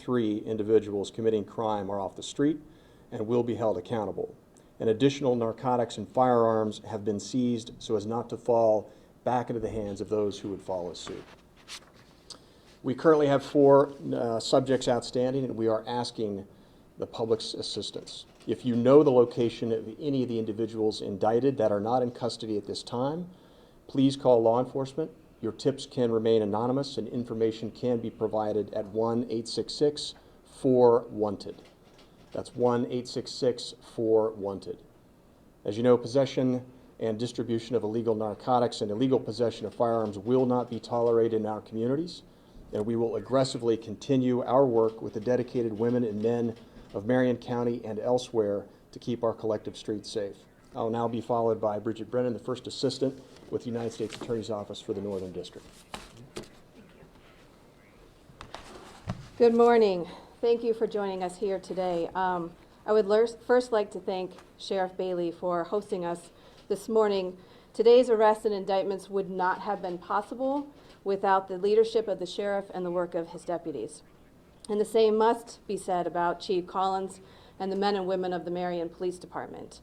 43 individuals committing crime are off the street and will be held accountable. And additional narcotics and firearms have been seized so as not to fall back into the hands of those who would follow suit. We currently have 4 subjects outstanding, and we are asking the public's assistance. If you know the location of any of the individuals indicted that are not in custody at this time, please call law enforcement. Your tips can remain anonymous, and information can be provided at 1-866-4-WANTED. That's 1-866-4-WANTED. As you know, possession and distribution of illegal narcotics and illegal possession of firearms will not be tolerated in our communities, and we will aggressively continue our work with the dedicated women and men of Marion County and elsewhere to keep our collective streets safe. I'll now be followed by Bridget Brennan, the First Assistant with the United States Attorney's Office for the Northern District. Good morning. Thank you for joining us here today. I would first like to thank Sheriff Bailey for hosting us this morning. Today's arrests and indictments would not have been possible without the leadership of the sheriff and the work of his deputies. And the same must be said about Chief Collins and the men and women of the Marion Police Department.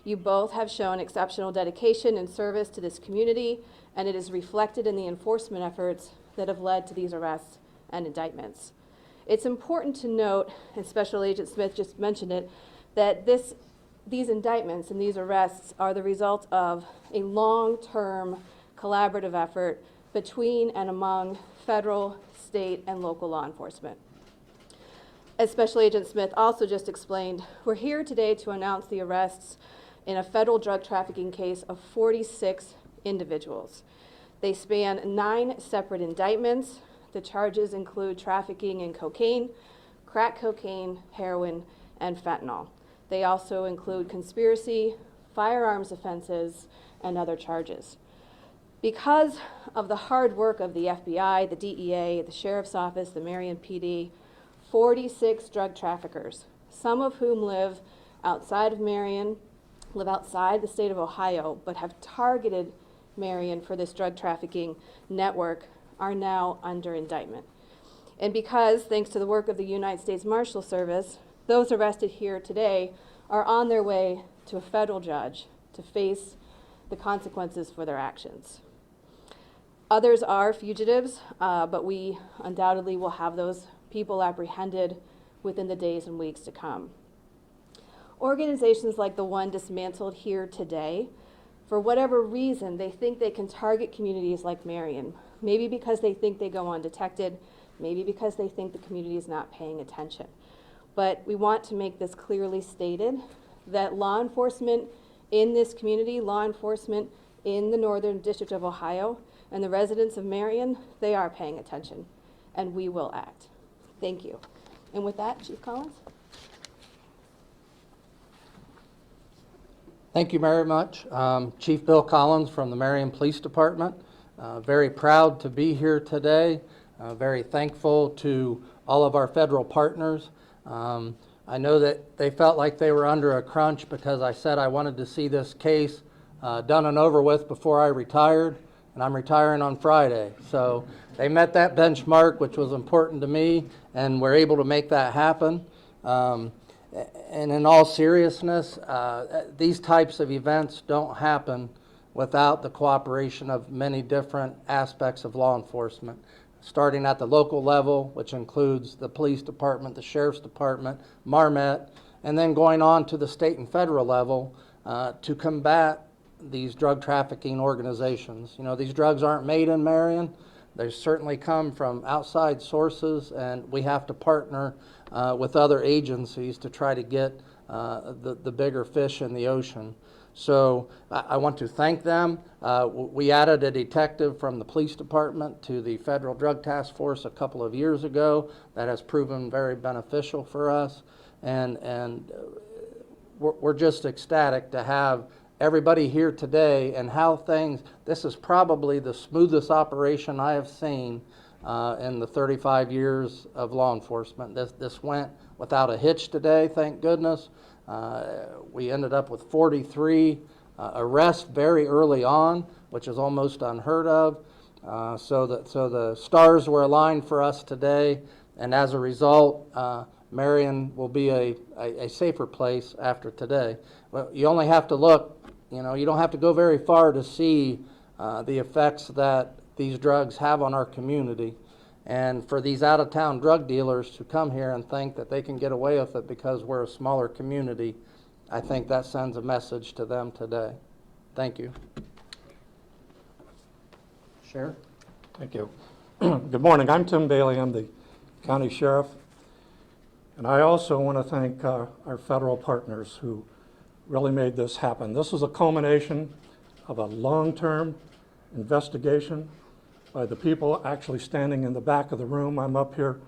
You both have shown exceptional dedication and service to this community, and it is reflected in the enforcement efforts that have led to these arrests and indictments. It's important to note, and Special Agent Smith just mentioned it, that these indictments and these arrests are the result of a long-term collaborative effort between and among federal, state, and local law enforcement. As Special Agent Smith also just explained, we're here today to announce the arrests in a federal drug trafficking case of 46 individuals. They span 9 separate indictments. The charges include trafficking in cocaine, crack cocaine, heroin, and fentanyl. They also include conspiracy, firearms offenses, and other charges. Because of the hard work of the FBI, the DEA, the Sheriff's Office, the Marion PD, 46 drug traffickers, some of whom live outside of Marion, live outside the state of Ohio, but have targeted Marion for this drug trafficking network, are now under indictment. And because, thanks to the work of the United States Marshal Service, those arrested here today are on their way to a federal judge to face the consequences for their actions. Others are fugitives, but we undoubtedly will have those people apprehended within the days and weeks to come. Organizations like the one dismantled here today, for whatever reason, they think they can target communities like Marion, maybe because they think they go undetected, maybe because they think the community is not paying attention. But we want to make this clearly stated that law enforcement in this community, law enforcement in the Northern District of Ohio, and the residents of Marion, they are paying attention, and we will act. Thank you. And with that, Chief Collins. Thank you very much. Chief Bill Collins from the Marion Police Department. Very proud to be here today. Very thankful to all of our federal partners. I know that they felt like they were under a crunch because I said I wanted to see this case done and over with before I retired, and I'm retiring on Friday. So they met that benchmark, which was important to me, and we're able to make that happen. And in all seriousness, these types of events don't happen without the cooperation of many different aspects of law enforcement, starting at the local level, which includes the police department, the sheriff's department, Marmet, and then going on to the state and federal level to combat these drug trafficking organizations. You know, these drugs aren't made in Marion. They certainly come from outside sources, and we have to partner with other agencies to try to get the bigger fish in the ocean. So I want to thank them. We added a detective from the police department to the Federal Drug Task Force a couple of years ago. That has proven very beneficial for us, and we're just ecstatic to have everybody here today and how this is probably the smoothest operation I have seen in the 35 years of law enforcement. This went without a hitch today, thank goodness. We ended up with 43 arrests very early on, which is almost unheard of. So the stars were aligned for us today, And as a result, Marion will be a safer place after today. Well, you only have to look, you don't have to go very far to see the effects that these drugs have on our community. And for these out-of-town drug dealers to come here and think that they can get away with it because we're a smaller community, I think that sends a message to them today. Thank you. Sheriff? Thank you. Good morning. I'm Tim Bailey. I'm the county sheriff. And I also want to thank our federal partners who really made this happen. This is a culmination of a long-term investigation by the people actually standing in the back of the room. I'm up here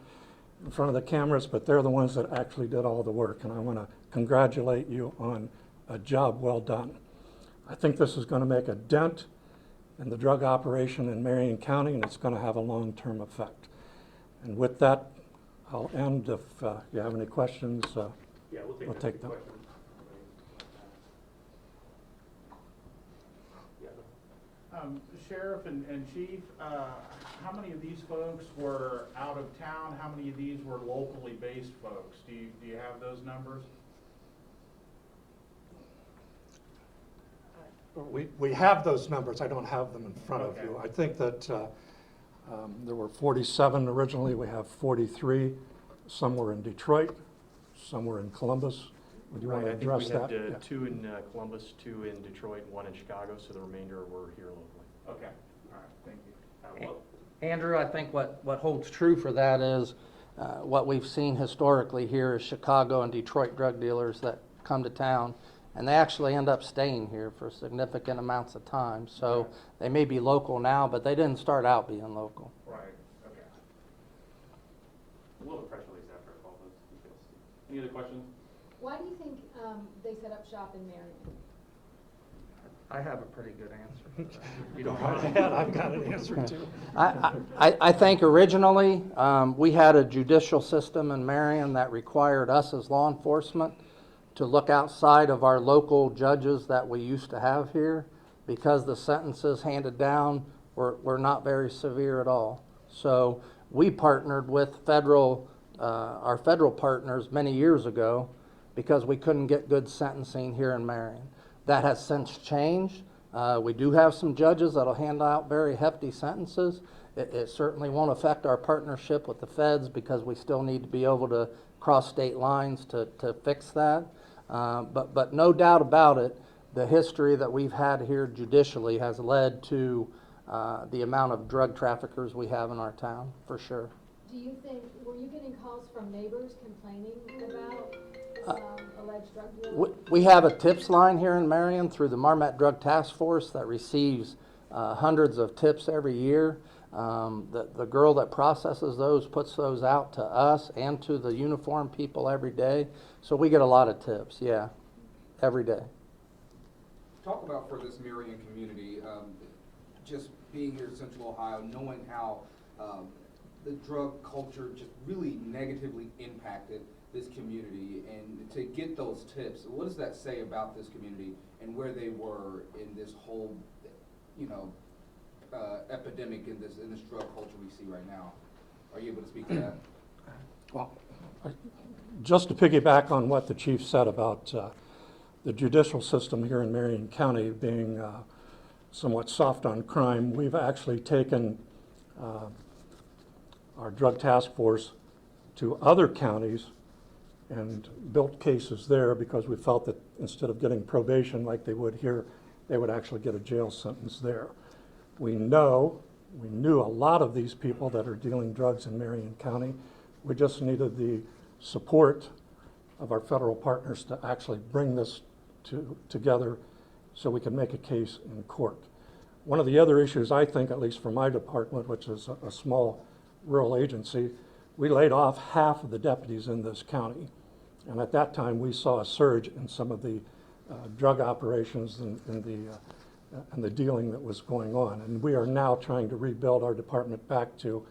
in front of the cameras, but they're the ones that actually did all the work. And I want to congratulate you on a job well done. I think this is going to make a dent in the drug operation in Marion County, and it's going to have a long-term effect. And with that, I'll end. If you have any questions, Yeah, we'll take them. Sheriff and Chief, how many of these folks were out of town? How many of these were locally based folks? Do you have those numbers? We have those numbers. I don't have them in front of Okay. you. I think that there were 47 originally. We have 43. Some were in Detroit. Some were in Columbus. Would you want to address that? I think we had Yeah. 2 in Columbus, 2 in Detroit, and 1 in Chicago, so the remainder were here locally. Okay, all right, thank you. Andrew, I think what holds true for that is what we've seen historically here is Chicago and Detroit drug dealers that come to town, and they actually end up staying here for significant amounts of time. So Okay. they may be local now, but they didn't start out being local. Right, okay. We'll have a press release after all those details. Any other questions? Why do you think they set up shop in Marion? I have a pretty good answer for that. You don't right ahead. I've got an answer too. I think originally we had a judicial system in Marion that required us as law enforcement to look outside of our local judges that we used to have here because the sentences handed down were not very severe at all. So we partnered with our federal partners many years ago because we couldn't get good sentencing here in Marion. That has since changed. We do have some judges that'll hand out very hefty sentences. It certainly won't affect our partnership with the feds because we still need to be able to cross state lines to fix that. But no doubt about it, the history that we've had here judicially has led to the amount of drug traffickers we have in our town, for sure. Do you think, were you getting calls from neighbors complaining about alleged drug dealers? We have a tips line here in Marion through the Marmet Drug Task Force that receives hundreds of tips every year. The girl that processes those puts those out to us and to the uniformed people every day. So we get a lot of tips, yeah, every day. Talk about for this Marion community, just being here in Central Ohio, knowing how the drug culture just really negatively impacted this community, and to get those tips, what does that say about this community and where they were in this whole, epidemic in this drug culture we see right now? Are you able to speak to that? Well, just to piggyback on what the chief said about the judicial system here in Marion County being somewhat soft on crime, we've actually taken our drug task force to other counties and built cases there because we felt that instead of getting probation like they would here, they would actually get a jail sentence there. We knew a lot of these people that are dealing drugs in Marion County. We just needed the support of our federal partners to actually bring this together so we can make a case in court. One of the other issues, I think, at least for my department, which is a small rural agency, we laid off half of the deputies in this county. And at that time, we saw a surge in some of the drug operations and the dealing that was going on. And we are now trying to rebuild our department back to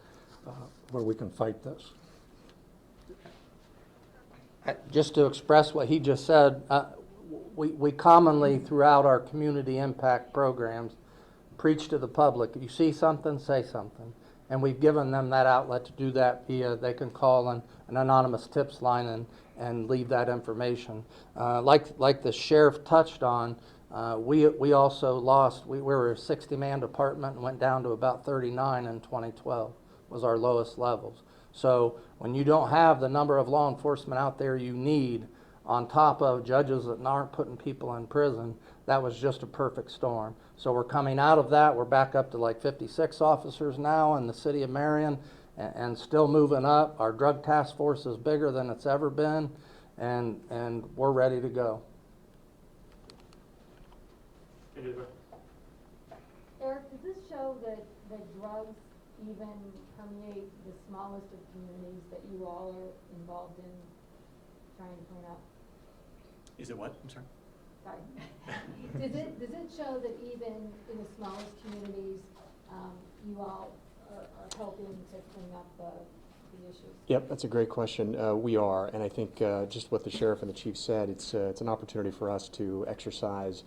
where we can fight this. Just to express what he just said, we commonly, throughout our community impact programs, preach to the public. If you see something, say something. and we've given them that outlet to do that via, they can call an anonymous tips line and leave that information. Like the sheriff touched on, we also lost, we were a 60-man department and went down to about 39 in 2012 was our lowest levels. So when you don't have the number of law enforcement out there you need, on top of judges that aren't putting people in prison, that was just a perfect storm. So we're coming out of that. We're back up to like 56 officers now in the city of Marion and still moving up. Our drug task force is bigger than it's ever been, and we're ready to go. Any other questions? Eric, does this show that drugs even permeate the smallest of communities that you all are involved in trying to clean up? Is it what? I'm sorry. Sorry. Does it show that even in the smallest communities, you all are helping to clean up the issues? Yep, that's a great question. We are, and I think just what the sheriff and the chief said, it's an opportunity for us to exercise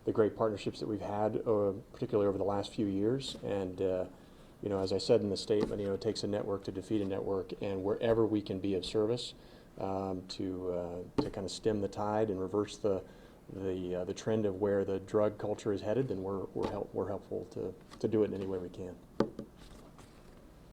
the great partnerships that we've had, particularly over the last few years. And you know, as I said in the statement, you know, it takes a network to defeat a network, and wherever we can be of service to kind of stem the tide and reverse the trend of where the drug culture is headed, then we're helpful to do it in any way we can.